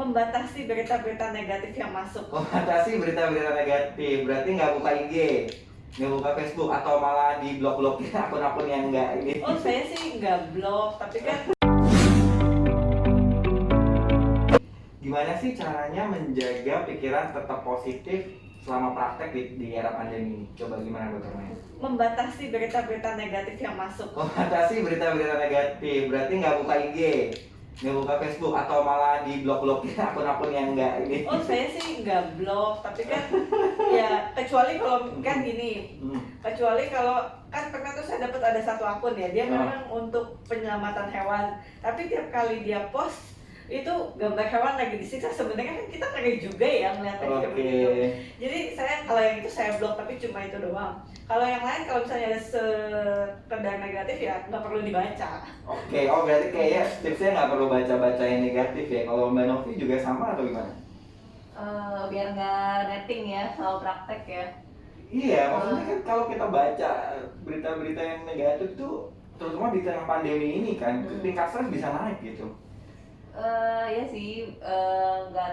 Membatasi berita-berita negatif yang masuk. Membatasi berita-berita negatif, berarti nggak buka IG, nggak buka Facebook, atau malah di blok-blokin akun-akun yang nggak ini. Oh, saya sih nggak blok, tapi kan Gimana sih caranya menjaga pikiran tetap positif selama praktek di era pandemi ini? Coba gimana Dokter Maya? membatasi berita-berita negatif yang masuk. Membatasi berita-berita negatif, berarti nggak buka IG, nggak buka Facebook, atau malah di blok-blokin akun-akun yang nggak ini. Oh, saya sih nggak blok, tapi kan ya kecuali kalau kan gini, kecuali kalau kan pernah tuh saya dapat ada satu akun ya, dia memang untuk penyelamatan hewan, tapi tiap kali dia post itu gambar hewan lagi disiksa, sebenarnya kan kita ngeri juga ya ngeliatnya kayak begitu. Jadi saya kalau yang itu saya blok, tapi cuma itu doang. Kalau yang lain kalau misalnya ada sekedar negatif ya nggak perlu dibaca. Oke, oh berarti kayaknya tipsnya nggak perlu baca-baca yang negatif ya. Kalau Mbak Novi juga sama atau gimana? Biar nggak netting ya soal praktek ya. Iya, maksudnya kan kalau kita baca berita-berita yang negatif tuh, terutama di tengah pandemi ini kan, tingkat stres bisa naik gitu. Ya sih, nggak,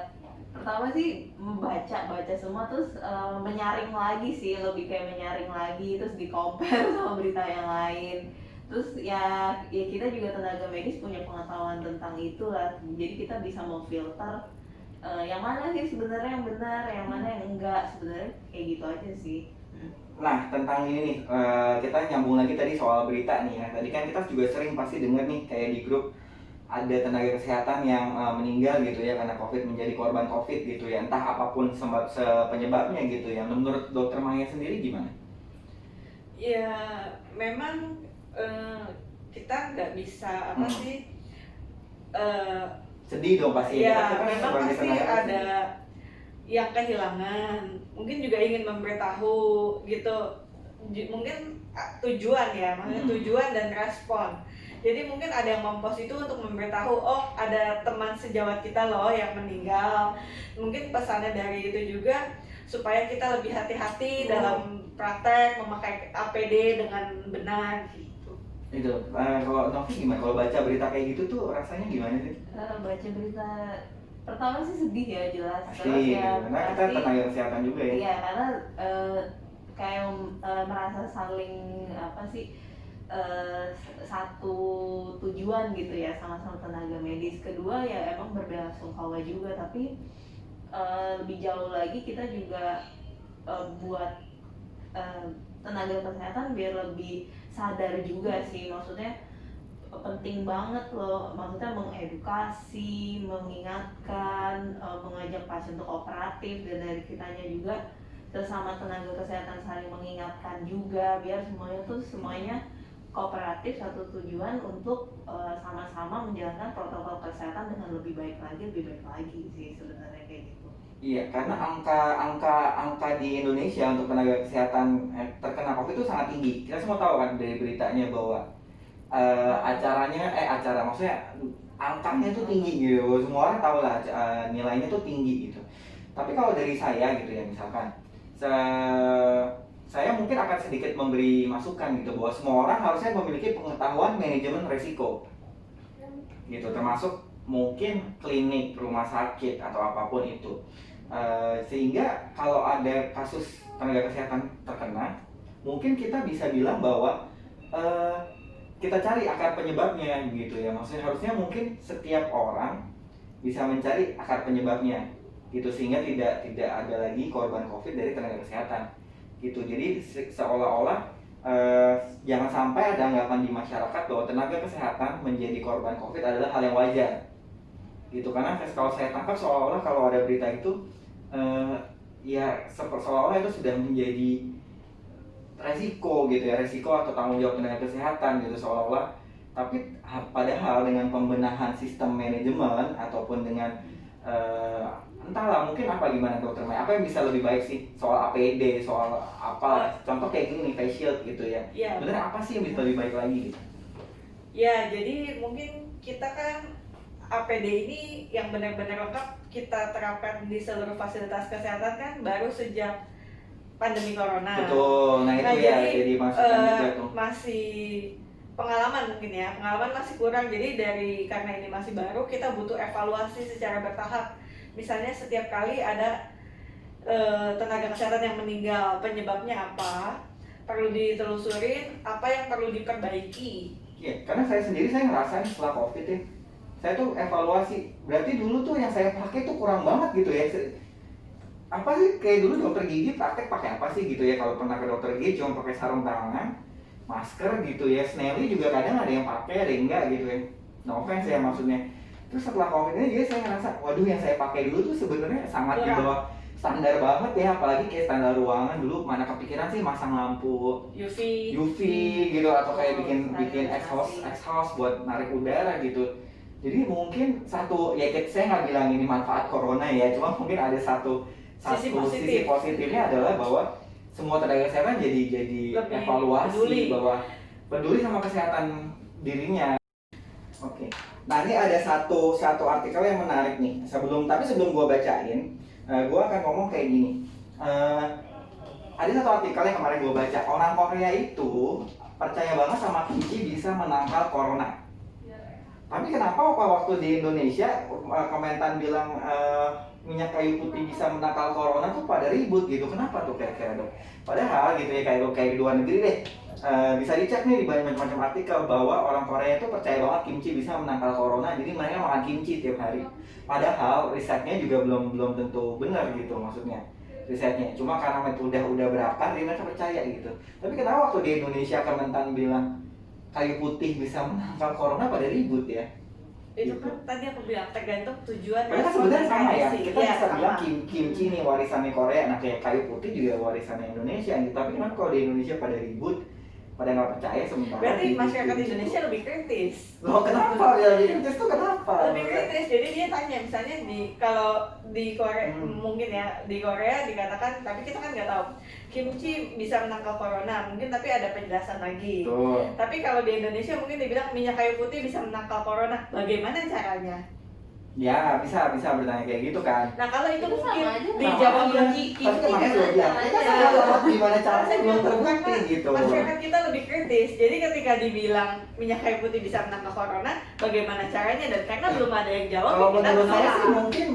pertama sih baca semua, terus menyaring lagi sih, lebih kayak menyaring lagi, terus di compare sama berita yang lain. Terus ya kita juga tenaga medis punya pengetahuan tentang itu lah, jadi kita bisa memfilter yang mana sih sebenarnya yang benar, yang mana yang enggak, sebenarnya kayak gitu aja sih. Nah, tentang ini nih, kita nyambung lagi tadi soal berita nih ya. Tadi kan kita juga sering pasti dengar nih, kayak di grup ada tenaga kesehatan yang meninggal gitu ya karena COVID, menjadi korban COVID gitu ya. Entah apapun penyebabnya gitu ya. Menurut Dokter Maya sendiri gimana? Ya memang kita nggak bisa apa sih, sedih dong pasti. ya memang pasti ada yang kehilangan, mungkin juga ingin memberitahu gitu, mungkin tujuan ya, maksudnya tujuan dan respon. Jadi mungkin ada yang mempost itu untuk memberitahu, oh ada teman sejawat kita loh yang meninggal. Mungkin pesannya dari itu juga supaya kita lebih hati-hati dalam praktek memakai APD dengan benar gitu. Itu kalau Novi gimana? Kalau baca berita kayak gitu tuh rasanya gimana sih? Baca berita pertama sih sedih ya, jelas. Terus ya karena kita tenaga kesehatan juga ya. Iya, karena kayak merasa saling apa sih, satu tujuan gitu ya, sama-sama tenaga medis. Kedua ya emang berbelasungkawa juga, tapi lebih jauh lagi kita juga buat tenaga kesehatan biar lebih sadar juga sih, maksudnya penting banget loh, maksudnya mengedukasi, mengingatkan, mengajak pasien untuk kooperatif, dan dari kitanya juga sesama tenaga kesehatan saling mengingatkan juga biar semuanya kooperatif, satu tujuan untuk sama-sama menjalankan protokol kesehatan dengan lebih baik lagi sih sebenarnya kayak gitu. Iya, karena angka di Indonesia untuk tenaga kesehatan terkena COVID itu sangat tinggi. Kita semua tahu kan dari beritanya bahwa maksudnya angkanya itu tinggi gitu. Semua orang tahu lah nilainya tuh tinggi gitu. Tapi kalau dari saya gitu ya, misalkan saya mungkin akan sedikit memberi masukan gitu, bahwa semua orang harusnya memiliki pengetahuan manajemen resiko gitu, termasuk mungkin klinik, rumah sakit, atau apapun itu. Sehingga kalau ada kasus tenaga kesehatan terkena, mungkin kita bisa bilang bahwa kita cari akar penyebabnya gitu ya. Maksudnya harusnya mungkin setiap orang bisa mencari akar penyebabnya gitu, sehingga tidak ada lagi korban COVID dari tenaga kesehatan gitu. Jadi seolah-olah jangan sampai ada anggapan di masyarakat bahwa tenaga kesehatan menjadi korban COVID adalah hal yang wajar gitu. Karena kalau saya tangkap seolah-olah kalau ada berita itu ya seolah-olah itu sudah menjadi resiko gitu ya, resiko atau tanggung jawab tenaga kesehatan gitu seolah-olah. Tapi padahal dengan pembenahan sistem manajemen ataupun dengan entahlah mungkin gimana Dokter Maya, apa yang bisa lebih baik sih soal APD, soal apa, contoh kayak gini nih, face shield gitu ya. Sebenarnya apa sih yang bisa lebih baik lagi gitu? Ya, jadi mungkin kita kan APD ini yang benar-benar lengkap kita terapkan di seluruh fasilitas kesehatan kan baru sejak pandemi corona. Betul, nah itu ya jadi masukan juga tuh. Masih pengalaman mungkin ya, pengalaman masih kurang. Jadi karena ini masih baru, kita butuh evaluasi secara bertahap. Misalnya setiap kali ada tenaga kesehatan yang meninggal, penyebabnya apa, perlu ditelusurin, apa yang perlu diperbaiki. Iya, karena saya sendiri saya ngerasain setelah COVID ya, saya tuh evaluasi, berarti dulu tuh yang saya pakai tuh kurang banget gitu ya. Apa sih, kayak dulu dokter gigi praktek pakai apa sih gitu ya, kalau pernah ke dokter gigi cuma pakai sarung tangan, masker gitu ya. Snelly juga kadang ada yang pakai, ada yang enggak gitu ya. No offense ya maksudnya. Terus setelah COVID ini juga saya ngerasa, waduh yang saya pakai dulu tuh sebenarnya sangat di bawah standar banget ya, apalagi kayak standar ruangan dulu mana kepikiran sih masang lampu UV gitu, atau kayak bikin exhaust buat narik udara gitu. Jadi mungkin satu ya, saya nggak bilang ini manfaat corona ya, cuma mungkin ada satu sisi positifnya adalah bahwa semua tenaga kesehatan jadi lebih evaluasi bahwa peduli sama kesehatan dirinya. Oke. Nah, ini ada satu artikel yang menarik nih. Sebelum gua bacain, gua akan ngomong kayak gini. Ada satu artikel yang kemarin gua baca. Orang Korea itu percaya banget sama kimchi bisa menangkal corona. Tapi kenapa waktu di Indonesia komentar bilang minyak kayu putih bisa menangkal corona tuh pada ribut gitu? Kenapa tuh kira-kira dok? Padahal gitu ya, kayak di luar negeri deh. Bisa dicek nih di banyak macam artikel bahwa orang Korea itu percaya banget kimchi bisa menangkal corona, jadi mereka makan kimchi tiap hari. Padahal risetnya juga belum tentu benar gitu, maksudnya risetnya cuma karena metode udah berakar, jadi mereka percaya gitu. Tapi kenapa waktu di Indonesia Kementan bilang kayu putih bisa menangkal corona pada ribut ya? Itu kan tadi aku bilang tergantung tujuan. Padahal sebenarnya sama ya, kita bisa sama. bilang kimchi nih warisannya Korea, nah kayak kayu putih juga warisannya Indonesia gitu. Tapi kan kalau di Indonesia pada ribut, pada nggak percaya, sementara berarti masyarakat Indonesia lebih kritis. Loh kenapa ya? Lebih kritis tuh kenapa? Lebih kritis, jadi dia tanya misalnya kalau di Korea mungkin ya, di Korea dikatakan, tapi kita kan nggak tahu kimchi bisa menangkal corona mungkin, tapi ada penjelasan lagi. Tuh. Tapi kalau di Indonesia mungkin dibilang minyak kayu putih bisa menangkal corona, bagaimana caranya? Ya bisa bertanya kayak gitu kan. Nah kalau itu mungkin sama dijawab aja. lagi Tapi makanya gue bilang, kita salah gimana caranya belum terbukti gitu. Masyarakat kita lebih kritis, jadi ketika dibilang minyak kayu putih bisa menangkal corona, bagaimana caranya, dan karena belum ada yang jawab, Kalau kita menurut saya menolak. sih mungkin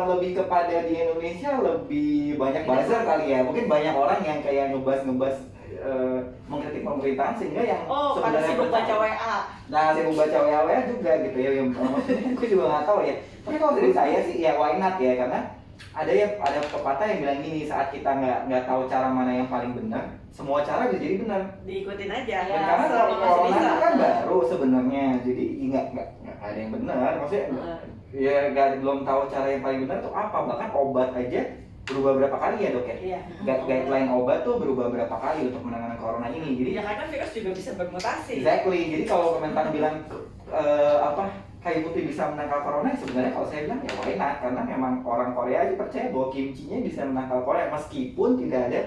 lebih kepada di Indonesia lebih banyak buzzer kali ya. Mungkin banyak orang yang kayak ngebas mengkritik pemerintahan sehingga yang pada sibuk baca WA. Nah, sibuk baca WA juga gitu ya. Yang aku juga nggak tahu ya. Tapi kalau dari saya sih ya why not ya, karena ada pepatah yang bilang gini, saat kita nggak tahu cara mana yang paling benar, semua cara bisa jadi benar. Diikutin aja. Dan Ya, karena selama masih corona bisa. itu kan baru sebenarnya, jadi nggak ada yang benar. Maksudnya ya belum tahu cara yang paling benar tuh apa. Bahkan obat aja berubah berapa kali ya dok ya? Iya. Guideline obat tuh berubah berapa kali untuk menangani corona ini. Jadi Ya karena virus juga bisa bermutasi. exactly. Jadi kalau komentar bilang kayu putih bisa menangkal corona, sebenarnya kalau saya bilang ya why not, karena memang orang Korea aja percaya bahwa kimchi-nya bisa menangkal corona meskipun tidak ada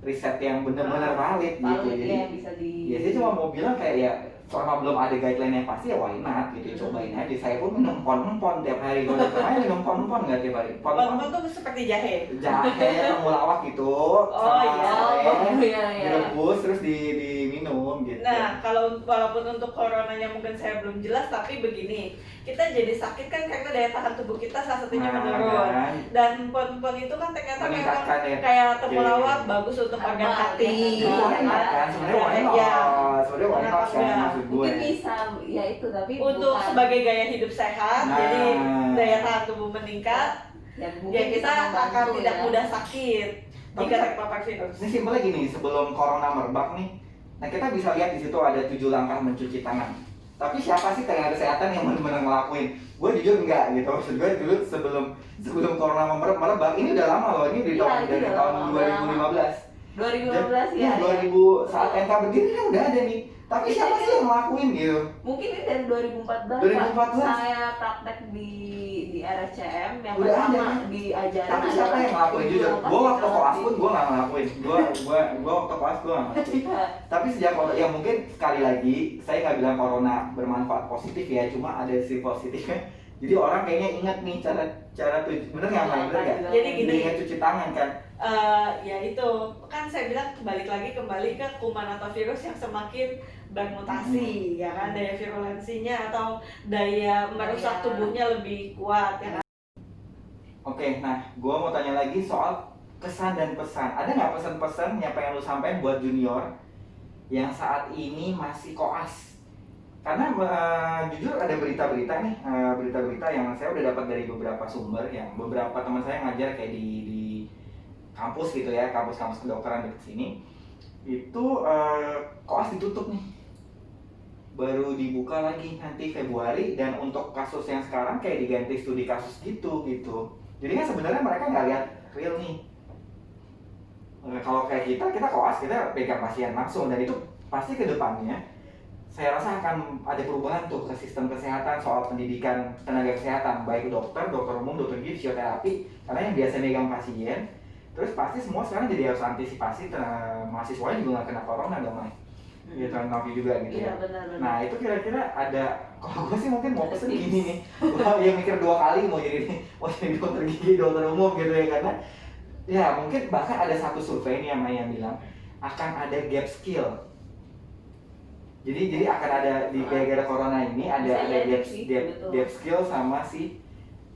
riset yang benar-benar valid gitu. Jadi ya bisa ya saya cuma mau bilang kayak ya selama belum ada guideline yang pasti ya why not gitu, cobain aja. Saya pun minum pon tiap hari. Kalau kemarin minum pon nggak tiap hari. Pon tuh seperti jahe. temulawak gitu. Oh iya. Direbus terus diminum gitu. Nah, walaupun untuk coronanya mungkin saya belum jelas, tapi begini, kita jadi sakit kan karena daya tahan tubuh kita salah satunya menurun. Kan, Dan pon itu kan ternyata memang meningkatkan ya. kayak temulawak bagus untuk Herbal, organ hati. Itu why not kan? Sebenarnya why not? Iya. Sebenarnya why not kan maksud gue. mungkin bisa ya itu, tapi Untuk bukan sebagai gaya hidup sehat, Nah. jadi daya tahan tubuh meningkat, ya, ya kita bisa akan membantu tidak ya. mudah sakit Tapi jika kan- terpapar virus. Ini simpelnya gini, sebelum corona merebak nih, nah kita bisa lihat di situ ada 7 langkah mencuci tangan. Tapi siapa sih tenaga kesehatan yang benar-benar ngelakuin? Gue jujur enggak gitu. Maksud gue dulu sebelum corona merebak, ini udah lama loh. Ini Iya, dari udah tahun lama. 2015. 2015 ya. 2000 saat MK berdiri kan udah ada nih. Tapi siapa sih yang ngelakuin gitu? Mungkin ini dari 2014, 2014. Pak. Saya praktek di RSCM yang Udah pertama ada. diajarin. Tapi siapa yang ngelakuin jujur? Gue waktu koas pun gue nggak ngelakuin. Gue waktu koas gue nggak ngelakuin. Tapi sejak ya mungkin sekali lagi saya nggak bilang corona bermanfaat positif ya, cuma ada sisi positifnya. Jadi orang kayaknya ingat nih cara bener nggak main bener nggak? Jadi gini. Ingat cuci tangan kan. Ya itu kan saya bilang kembali ke kuman atau virus yang semakin bermutasi ya kan, daya virulensinya atau daya merusak tubuhnya lebih kuat ya kan. Oke, nah gua mau tanya lagi soal kesan dan pesan. Ada nggak pesan-pesan yang pengen lu sampaikan buat junior yang saat ini masih koas? Karena jujur ada berita-berita nih, berita-berita yang saya udah dapat dari beberapa sumber, yang beberapa teman saya ngajar kayak di kampus gitu ya, kampus-kampus kedokteran dekat sini, itu koas ditutup nih, baru dibuka lagi nanti Februari, dan untuk kasus yang sekarang kayak diganti studi kasus gitu. Jadi kan sebenarnya mereka nggak lihat real nih. Kalau kayak kita koas, kita pegang pasien langsung, dan itu pasti ke depannya saya rasa akan ada perubahan tuh ke sistem kesehatan soal pendidikan tenaga kesehatan, baik dokter umum, dokter gizi, fisioterapi, karena yang biasa megang pasien. Terus pasti semua sekarang jadi harus antisipasi, mahasiswanya juga nggak kena corona dong, Mai. Gitu, Novi juga gitu ya. Benar. Nah itu kira-kira ada, kalau gue sih mungkin mau pesen gini nih, gue yang mikir 2 kali mau jadi dokter gigi, dokter umum gitu ya, karena ya mungkin bahkan ada satu survei nih yang bilang akan ada gap skill. Jadi akan ada di gara-gara corona ini ada gap skill sama si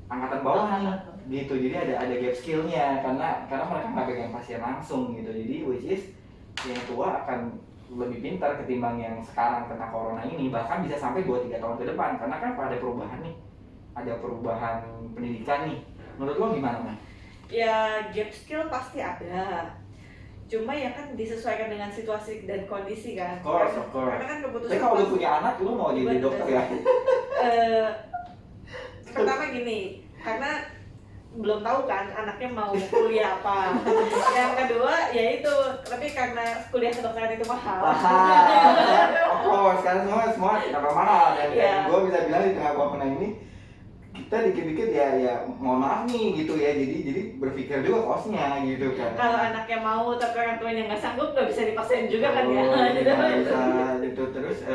angkatan bawah nih gitu. Jadi ada gap skillnya karena mereka nggak pegang pasien langsung gitu. Jadi which is yang tua akan lebih pintar ketimbang yang sekarang kena corona ini, bahkan bisa sampai 2-3 tahun ke depan, karena kan ada perubahan nih, ada perubahan pendidikan nih. Menurut lo gimana, Mas? Ya gap skill pasti ada, cuma ya kan disesuaikan dengan situasi dan kondisi kan. Of course. Karena kan keputusan. Tapi kalau lu punya anak, lu mau jadi dokter ya? Pertama gini, karena belum tahu kan anaknya mau kuliah apa. Yang kedua yaitu, tapi karena kuliah kedokteran itu mahal. Oh, sekarang semua kenapa mahal, dan gue bisa bilang di tengah corona ini kita dikit-dikit ya mohon maaf nih gitu ya, jadi berpikir juga kosnya gitu kan. Kalau anaknya mau tapi orang tuanya nggak sanggup, nggak bisa dipaksain juga kan ya. Bisa gitu. Terus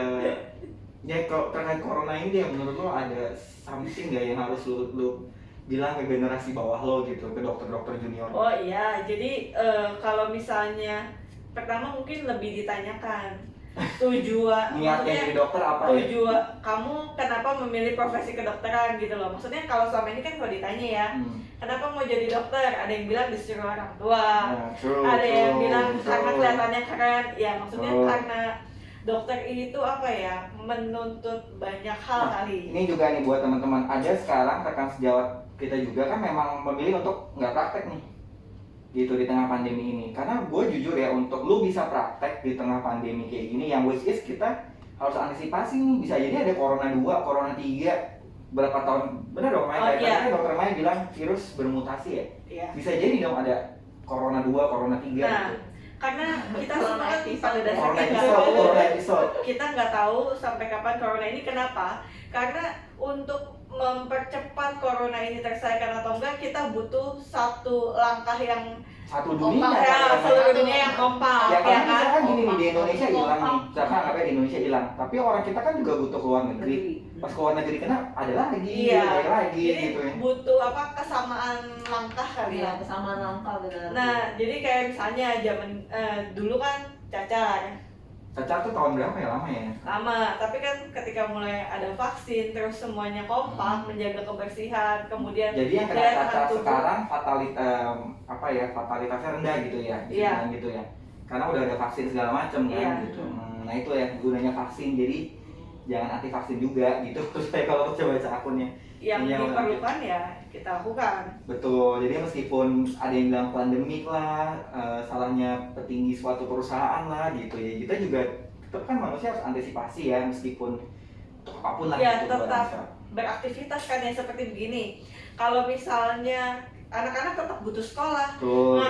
ya kalau terkait corona ini ya, menurut lo ada something nggak yang harus lu bilang ke generasi bawah lo gitu, ke dokter-dokter junior? Oh iya, jadi kalau misalnya pertama mungkin lebih ditanyakan tujuan niatnya jadi dokter apa ya? Tujuan kamu kenapa memilih profesi kedokteran gitu loh. Maksudnya kalau selama ini kan kalau ditanya ya, kenapa mau jadi dokter? Ada yang bilang disuruh orang tua, ada yang bilang karena kelihatannya keren. Ya maksudnya karena dokter itu apa ya, menuntut banyak hal kali. Ini juga nih buat teman-teman, ada sekarang rekan sejawat kita juga kan memang memilih untuk nggak praktek nih gitu di tengah pandemi ini. Karena gue jujur ya, untuk lu bisa praktek di tengah pandemi kayak gini, yang which is kita harus antisipasi nih, bisa jadi ada corona 2, corona 3 berapa tahun, bener dong Mai? Tadi dokter Mai bilang virus bermutasi ya? Iya. Bisa jadi dong ada corona 2, corona 3 gitu. Karena kita semua kan pada dasarnya kita nggak tahu sampai kapan corona ini. Kenapa? Karena untuk mempercepat corona ini terselesaikan atau enggak, kita butuh satu langkah yang satu dunia ya, seluruh dunia yang kompak ya kan? Kan Gini nih, di Indonesia hilang nih, misalkan anggapnya di Indonesia hilang, tapi orang kita kan juga butuh keluar negeri. Pas keluar negeri kena ada lagi, lagi jadi gitu ya. butuh kesamaan langkah kali ya. Kesamaan langkah benar. Nah jadi kayak misalnya zaman dulu kan cacar tuh tahun berapa ya, lama ya? Lama, tapi kan ketika mulai ada vaksin, terus semuanya kompak, menjaga kebersihan, kemudian jadi yang kena cacar sekarang fatalitasnya rendah gitu ya, gitu ya, karena udah ada vaksin segala macam kan gitu. Nah itu ya gunanya vaksin, jadi jangan anti vaksin juga gitu. Supaya kalau coba baca akunnya yang diperlukan ya kita lakukan. Betul, jadi meskipun ada yang bilang pandemik lah, salahnya petinggi suatu perusahaan lah gitu ya, kita juga tetap kan manusia harus antisipasi ya, meskipun apapun lah ya, gitu, tetap beraktivitas kan ya, seperti begini. Kalau misalnya anak-anak tetap butuh sekolah,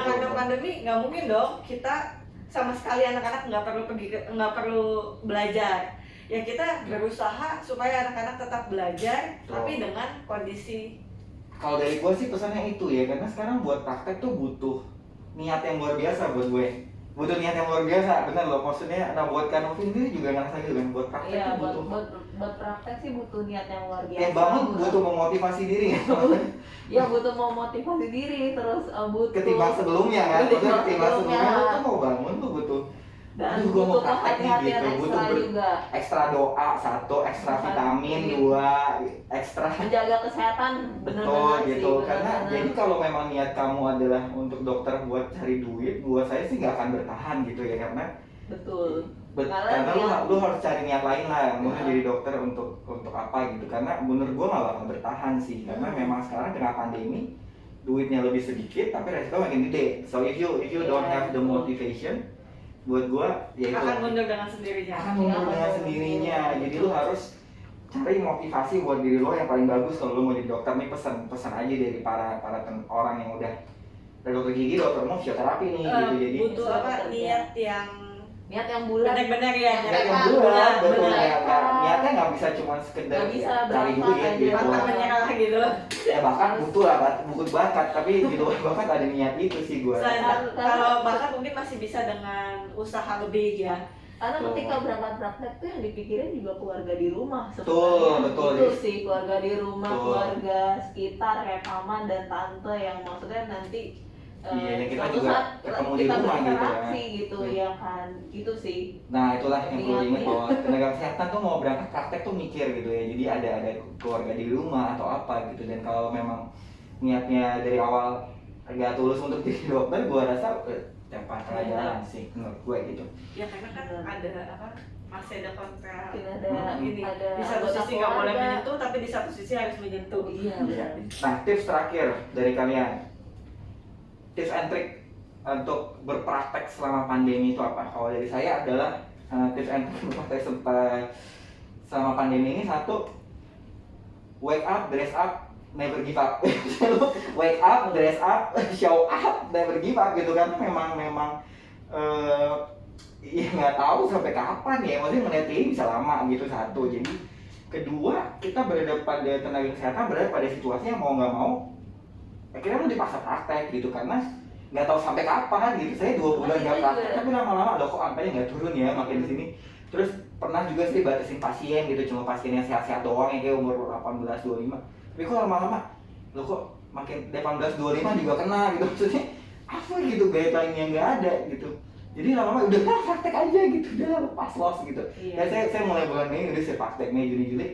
karena pandemi nggak mungkin dong kita sama sekali anak-anak nggak perlu belajar. Ya kita berusaha supaya anak-anak tetap belajar, tapi dengan kondisi. Kalau dari gue sih pesannya itu ya, karena sekarang buat praktek tuh butuh niat yang luar biasa buat gue. Butuh niat yang luar biasa, bener loh. Maksudnya, buat Kanovin ini juga ngerasa gitu kan, buat praktek tuh butuh. Buat praktek sih butuh niat yang luar biasa. Kayak banget butuh memotivasi diri kan. ya butuh mau motivasi diri, terus butuh ketimbang sebelumnya kan, maksudnya ketimbang sebelumnya lu tuh mau bangun tuh butuh dan gua mau butuh praktek nih kehati-hatian gitu, butuh ekstra juga, ekstra doa satu, ekstra vitamin Iya. dua, ekstra menjaga kesehatan betul benar-benar gitu. sih, Karena benar-benar. jadi kalau memang niat kamu adalah untuk dokter buat cari duit, buat saya sih nggak akan bertahan gitu ya, karena betul. karena lu harus cari niat lain lah, mau jadi dokter untuk apa gitu. Karena menurut gua nggak bakal bertahan sih, karena memang sekarang kena pandemi duitnya lebih sedikit tapi resiko makin gede. So if you don't have the motivation, buat gua ya itu akan mundur dengan sendirinya. akan mundur dengan sendirinya. Jadi lu harus cari motivasi buat diri lo yang paling bagus. Kalau lu mau jadi dokter nih, pesan aja dari para orang yang udah dari dokter gigi, dokter umum, fisioterapi nih gitu. Jadi butuh apa, niat yang bulat, benar-benar ya, niat yang bulat, bulat, betul bulat. ya. Niatnya nggak bisa cuma sekedar Nggak bisa cari berapa duit aja. gitu. pantang menyerah gitu. Ya bakat butuh lah, butuh bakat, tapi di luar bakat ada niat itu sih gua. Kalau bakat mungkin masih bisa dengan usaha lebih ya. Karena Betul. ketika berangkat praktek tuh yang dipikirin juga keluarga di rumah Betul, betul. Itu sih, keluarga di rumah, Betul. keluarga sekitar kayak paman dan tante yang maksudnya nanti Iya, yang kita suatu juga saat ketemu di kita rumah gitu ya. berinteraksi gitu ya kan, gitu sih. Nah itulah yang perlu diingat, Iya. bahwa tenaga kesehatan tuh mau berangkat praktek tuh mikir gitu ya. Jadi ada keluarga di rumah atau apa gitu. Dan kalau memang niatnya dari awal agak tulus untuk jadi dokter, gua rasa cepat jalan sih menurut gue gitu. Ya karena kan ada apa, masih ada kontra Ada ini. ada Di satu anggota sisi nggak boleh keluarga. menyentuh, tapi di satu sisi harus menyentuh. Iya, Iya. benar. Nah tips terakhir dari kalian, tips and trick untuk berpraktek selama pandemi itu apa? Kalau dari saya adalah tips and trick berpraktek selama pandemi ini, satu, wake up, dress up, never give up. Wake up, dress up, show up, never give up gitu kan. Memang ya nggak tahu sampai kapan ya, maksudnya melihat ini bisa lama gitu, satu. Jadi kedua, kita berada pada tenaga kesehatan, berada pada situasi yang mau nggak mau akhirnya lu dipaksa praktek gitu, karena nggak tahu sampai kapan gitu. Saya 2 bulan nggak praktek tapi lama-lama loh kok angkanya nggak turun ya, makin di sini. Terus pernah juga sih batasin pasien gitu, cuma pasien yang sehat-sehat doang yang kayak umur 18-25. Tapi kok lama-lama lo kok makin 18-25 juga kena gitu, maksudnya apa gitu, guideline yang nggak ada gitu. Jadi lama-lama udah praktek aja gitu, udah lepas los gitu. Iya. Dan saya mulai bulan Mei udah saya praktek, Mei Juni Juli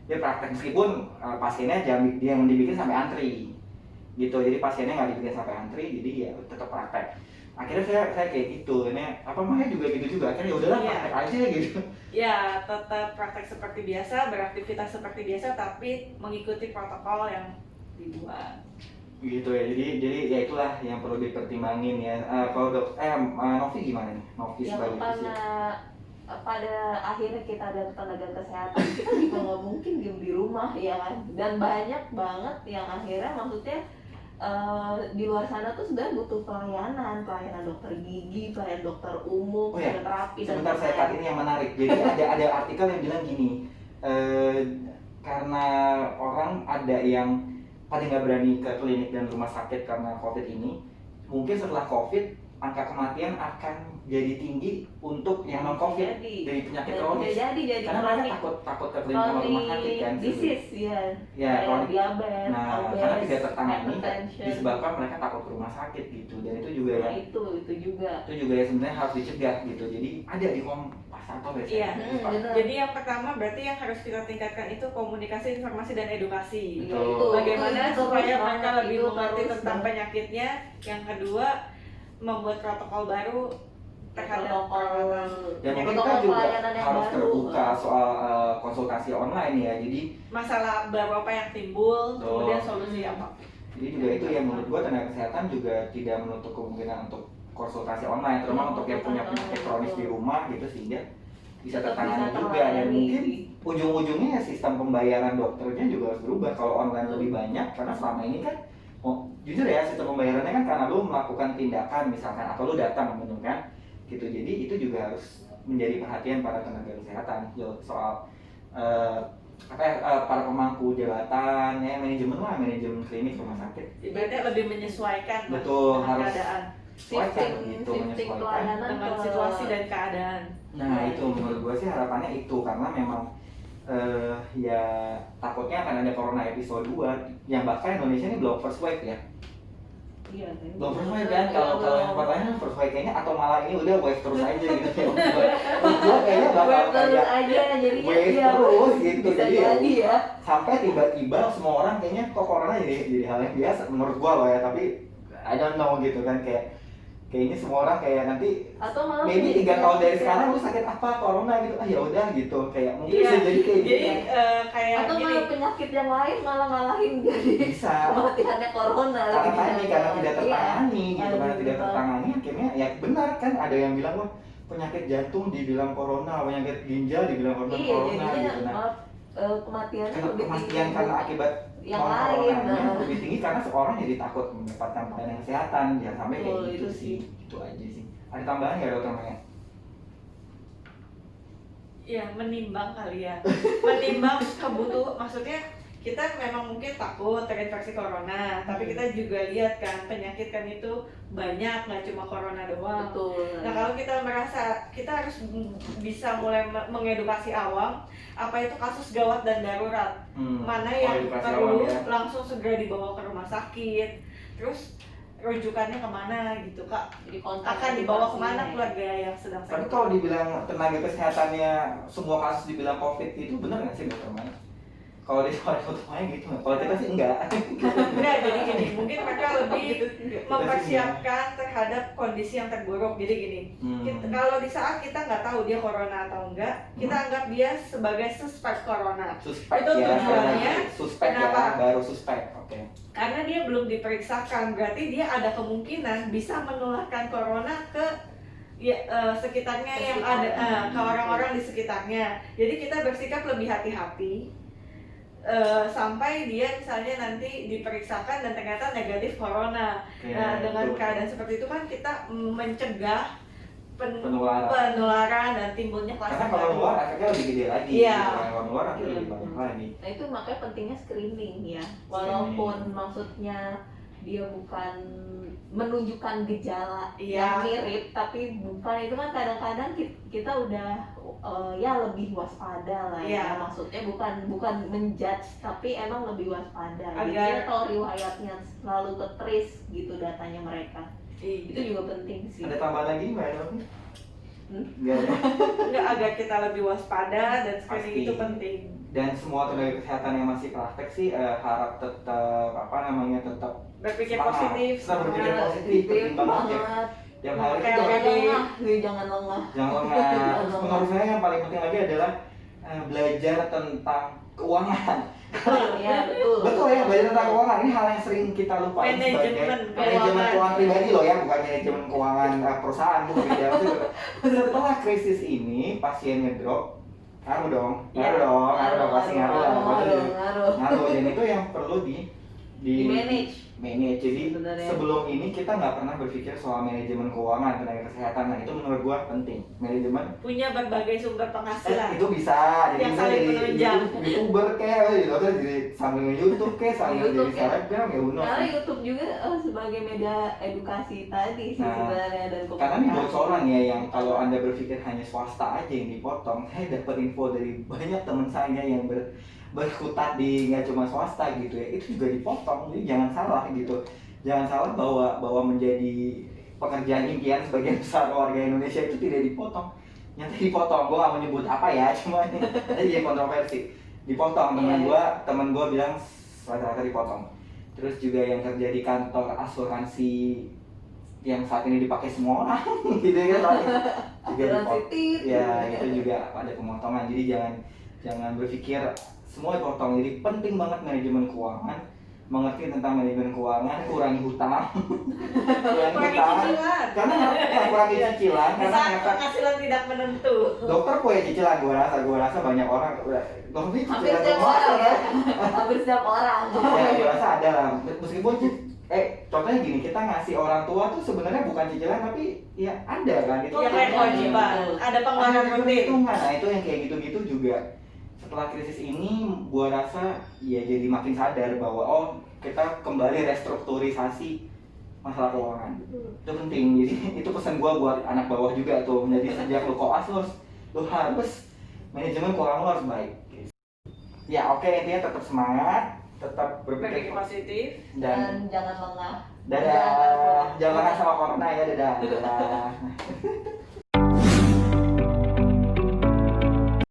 dia praktek, meskipun pasiennya jangan dia yang dibikin sampai antri gitu. Jadi pasiennya nggak dibikin sampai antri, jadi ya tetap praktek. Akhirnya saya kayak gitu, ini apa makanya juga gitu juga, akhirnya ya udahlah praktek aja gitu. Ya tetap praktek seperti biasa, beraktivitas seperti biasa, tapi mengikuti protokol yang dibuat Gitu ya. Jadi ya itulah yang perlu dipertimbangin ya. Kalau Novi gimana nih? Novi Ya sebagai karena pada akhirnya kita ada tenaga kesehatan, kita juga nggak mungkin diem di rumah ya kan. Dan banyak banget yang akhirnya maksudnya di luar sana tuh sebenarnya butuh pelayanan dokter gigi, pelayanan dokter umum, terapi dan sebentar saya cut ini yang menarik. Jadi ada artikel yang bilang gini, karena orang ada yang pada nggak berani ke klinik dan rumah sakit karena COVID ini, mungkin setelah COVID angka kematian akan jadi tinggi untuk yang non COVID dari penyakit kronis. Jadi karena mereka takut ke klinik sama rumah sakit kan. Disease ya kronik diabetes, nah karena tidak tertangani disebabkan mereka takut ke rumah sakit gitu. Dan itu juga ya itu juga ya sebenarnya harus dicegah gitu. Jadi ada di Kompas atau Iya. benar. Jadi yang pertama berarti yang harus kita tingkatkan itu komunikasi, informasi, dan edukasi. Betul. Bagaimana Itu supaya terus mereka banget, lebih itu mengerti terus tentang banget. penyakitnya. Yang kedua, membuat protokol baru terhadap Protokol. Dan mungkin Protokol kita juga pelayanan yang harus baru. terbuka soal konsultasi online ya. Jadi masalah baru apa yang timbul, Betul. kemudian solusi apa. juga itu yang menurut gua tenaga kesehatan juga tidak menutup kemungkinan untuk konsultasi online, terutama untuk yang punya penyakit kronis di rumah gitu, sehingga bisa tertangani juga. Dan mungkin ujung-ujungnya ya sistem pembayaran dokternya juga harus berubah kalau online lebih banyak, karena selama ini kan jujur ya sistem pembayarannya kan karena lu melakukan tindakan misalkan atau lu datang kan gitu. Jadi itu juga harus menjadi perhatian para tenaga kesehatan soal para pemangku jabatan ya, manajemen klinik rumah sakit. Ibaratnya lebih menyesuaikan Betul, dengan harus keadaan, shifting shifting pelayanan dengan ke- situasi dan keadaan. Nah itu menurut gue sih harapannya itu, karena memang ya takutnya akan ada corona episode 2 yang bahkan Indonesia ini belum first wave ya. Iya, Belum first wave kan, kalau yang pertanyaan first wave kayaknya, atau malah ini udah wave terus aja gitu ya. Gue kayaknya bakal web terus kayak aja jadinya wave ya, terus gitu, bisa jadi jadi ya. sampai tiba-tiba semua orang kayaknya kok corona jadi hal yang biasa menurut gua loh ya, tapi I don't know gitu kan, kayaknya semua orang kayak nanti Atau malah maybe 3 tahun dari sekarang lu sakit apa corona gitu, ya udah gitu, kayak mungkin Iya, bisa jadi kayak gitu. jadi kayak atau gini, malah penyakit yang lain malah ngalahin jadi Bisa kematiannya corona karena tadi karena tidak Iya. tertangani gitu, karena tidak betul. tertangani akhirnya ya benar kan, ada yang bilang wah penyakit jantung dibilang corona, penyakit ginjal dibilang corona, Iya, corona jadinya gitu. Nah, malah kematiannya karena lebih kematian tinggi karena akibat yang non lain. coronanya lebih tinggi karena seorang jadi takut mendapatkan pelayanan kesehatan, jangan sampai kayak Betul, gitu itu sih. Itu aja sih. Ada tambahan nggak dokter Maya? ya menimbang kali ya, menimbang kebutuhan, maksudnya kita memang mungkin takut terinfeksi corona, tapi kita juga lihat kan penyakit kan itu banyak, nggak cuma corona doang. Betul. Nah kalau kita merasa kita harus bisa mulai mengedukasi awam apa itu kasus gawat dan darurat, mana yang edukasi perlu awam ya. langsung segera dibawa ke rumah sakit, terus rujukannya kemana gitu kak, Jadi kontak akan dibawa edukasinya kemana ya. keluarga yang sedang Tapi sakit. kalau dibilang tenaga kesehatannya semua kasus dibilang COVID itu benar nggak sih dokter Maya? Kalau di sekolah dokter Maya gitu nggak? Kalau kita sih enggak. Enggak, jadi gini, mungkin mereka lebih mempersiapkan terhadap kondisi yang terburuk. Jadi gini, kalau di saat kita nggak tahu dia corona atau enggak, kita anggap dia sebagai suspek corona. Suspek Itu ya, tujuannya suspek kenapa? ya, baru suspek. Oke. Karena dia belum diperiksakan, berarti dia ada kemungkinan bisa menularkan corona ke sekitarnya Ke yang sekitar. ada, ke orang-orang di sekitarnya. Jadi kita bersikap lebih hati-hati. Sampai dia misalnya nanti diperiksakan dan ternyata negatif corona. Oke, Nah, dengan betul. keadaan seperti itu kan kita mencegah Penularan. dan timbulnya Karena kluster kalau baru. luar efeknya lebih gede lagi. Iya. Kalau luar efeknya Iya, lebih banyak lagi. Nah itu makanya pentingnya screening ya. Walaupun maksudnya dia bukan menunjukkan gejala Iya. yang mirip, tapi bukan, itu kan kadang-kadang kita udah ya lebih waspada lah ya. Iya. Maksudnya bukan menjudge, tapi emang lebih waspada. Jadi Agar- kalau riwayatnya selalu ke-trace gitu datanya mereka. Iya. Itu juga penting sih. Ada tambahan lagi nggak ya? Nggak ada. Enggak, agar kita lebih waspada dan screening Pasti. itu penting. Dan semua tenaga kesehatan yang masih praktek sih harap tetap tetap Berpikir semangat. positif, Tetap berpikir semangat. positif, penting banget ya. Yang hari Kayak itu Oke. Jangan lengah. jangan lengah. Terus menurut saya yang paling penting lagi adalah belajar tentang keuangan. Ya betul. Betul ya, belajar tentang keuangan. Ini hal yang sering kita lupain sebagai manajemen keuangan pribadi loh ya, bukan manajemen keuangan perusahaan, bukan beda. Setelah krisis ini, pasien ngedrop, ngaruh dong, pasti ngaruh lah. Ngaruh, dan itu yang perlu di manage. Jadi Sebenarnya. sebelum ini kita nggak pernah berpikir soal manajemen keuangan tenaga kesehatan. Nah itu menurut gua penting. Manajemen Punya berbagai sumber penghasilan. itu bisa, jadi Yang bisa saling jadi menunjang. youtuber kayak, gitu kan, jadi sambil nge-youtube kayak, sambil YouTube jadi ya. selebgram ya uno. Karena YouTube juga sebagai media edukasi tadi sih Nah, sebenarnya, dan Karena ini bocoran ya, yang kalau anda berpikir hanya swasta aja yang dipotong, saya dapat info dari banyak teman saya yang berkutat di nggak cuma swasta gitu ya, itu juga dipotong. Jadi jangan salah gitu, jangan salah bahwa menjadi pekerjaan impian sebagian besar warga Indonesia itu tidak dipotong. Yang dipotong, gue nggak menyebut apa ya, cuma ini jadi kontroversi. Dipotong, temen gue bilang rata-rata dipotong. Terus juga yang kerja di kantor asuransi yang saat ini dipakai semua orang gitu ya, juga dipotong. Ya itu juga ada pemotongan. Jadi jangan berpikir semua dipotong. Jadi penting banget manajemen keuangan, mengerti tentang manajemen keuangan, kurangi hutang, Kurangi cicilan. karena kurangi cicilan, Di karena saat efek penghasilan tidak menentu. dokter punya cicilan. Gua rasa banyak orang dokter ini hampir cicilan setiap semua orang ya. hampir setiap orang. Ya gua rasa ada lah, meskipun contohnya gini, kita ngasih orang tua tuh sebenarnya bukan cicilan, tapi ya ada kan itu Ya kayak kewajiban. Ada pengeluaran rutin. hitungan. Nah itu yang kayak gitu-gitu juga setelah krisis ini gua rasa ya jadi makin sadar bahwa oh kita kembali restrukturisasi masalah keuangan. Itu penting. Jadi itu pesan gua buat anak bawah juga tuh. Jadi sejak lu koas lu harus manajemen keuangan lu harus baik. Ya oke, intinya tetap semangat, tetap berpikir berpikir positif. dan jangan lengah. dadah, jangan lengah sama corona ya, dadah. Dadah.